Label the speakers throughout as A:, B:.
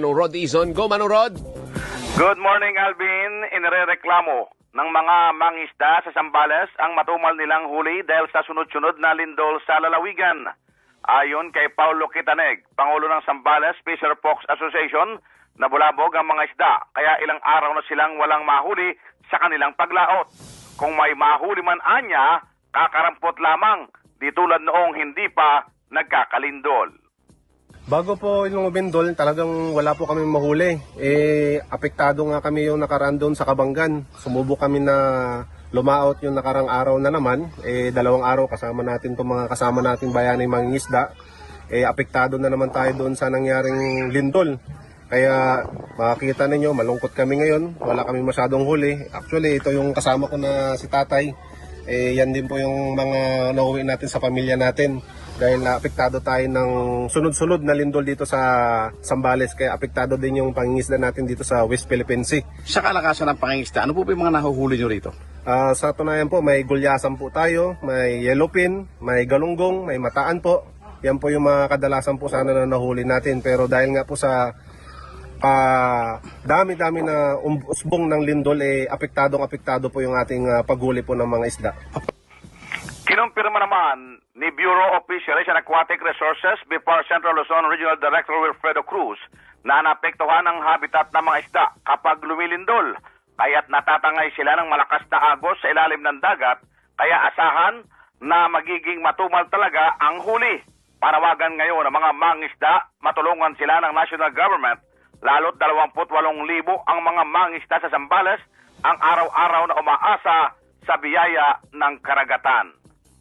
A: Manong Rod Izon. Go, Manong Rod!
B: Good morning, Alvin. Inirereklamo ng mga mangisda sa Zambales ang matumal nilang huli dahil sa sunod-sunod na lindol sa lalawigan. Ayon kay Paulo Kitaneg, Pangulo ng Zambales Fisher Folks Association, nabulabog ang mga isda kaya ilang araw na silang walang mahuli sa kanilang paglaot. Kung may mahuli man anya, kakarampot lamang, di tulad noong hindi pa nagkakalindol.
C: Bago po yung umindol, talagang wala po kami mahuli. Apektado nga kami yung nakaraan doon sa Kabanggan. Sumubok kami na lumaot yung nakarang araw na naman. 2 araw kasama natin itong mga kasama nating bayani mangingisda. Apektado na naman tayo doon sa nangyaring lindol. Kaya makikita ninyo, malungkot kami ngayon. Wala kami masyadong huli. Actually, ito yung kasama ko na si Tatay. Yan din po yung mga nauwi natin sa pamilya natin. Dahil apektado tayo ng sunod-sunod na lindol dito sa Zambales. Kaya apektado din yung pangingisda natin dito sa West Philippine Sea.
D: Sa kalakasan ng pangingisda, ano po yung mga nahuhuli nyo rito?
C: Sa tunayan po, may gulyasan po tayo, may yellowfin, may galunggong, may mataan po. Yan po yung mga kadalasan po sana na nahuli natin. Pero dahil nga po sa dami-dami na usbong ng lindol, apektado po yung ating paghuli po ng mga isda.
B: Kinumpirma naman ni Bureau of Fisheries and Aquatic Resources before Central Luzon Regional Director Wilfredo Cruz na naapektuhan ang habitat ng mga isda kapag lumilindol. Kaya't natatangay sila ng malakas na agos sa ilalim ng dagat, kaya asahan na magiging matumal talaga ang huli. Panawagan ngayon ng mga mangisda, matulungan sila ng national government, lalo't 28,000 ang mga mangisda sa Zambales ang araw-araw na umaasa sa biyaya ng karagatan.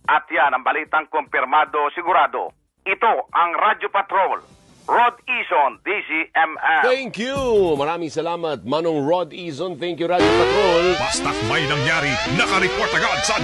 B: At yan ang balitang kumpirmado sigurado. Ito ang Radyo Patrol. Rod Izon, DZMM.
A: Thank you! Maraming salamat, Manong Rod Izon. Thank you, Radio Patrol.
E: Basta't may nangyari, nakareport agad sa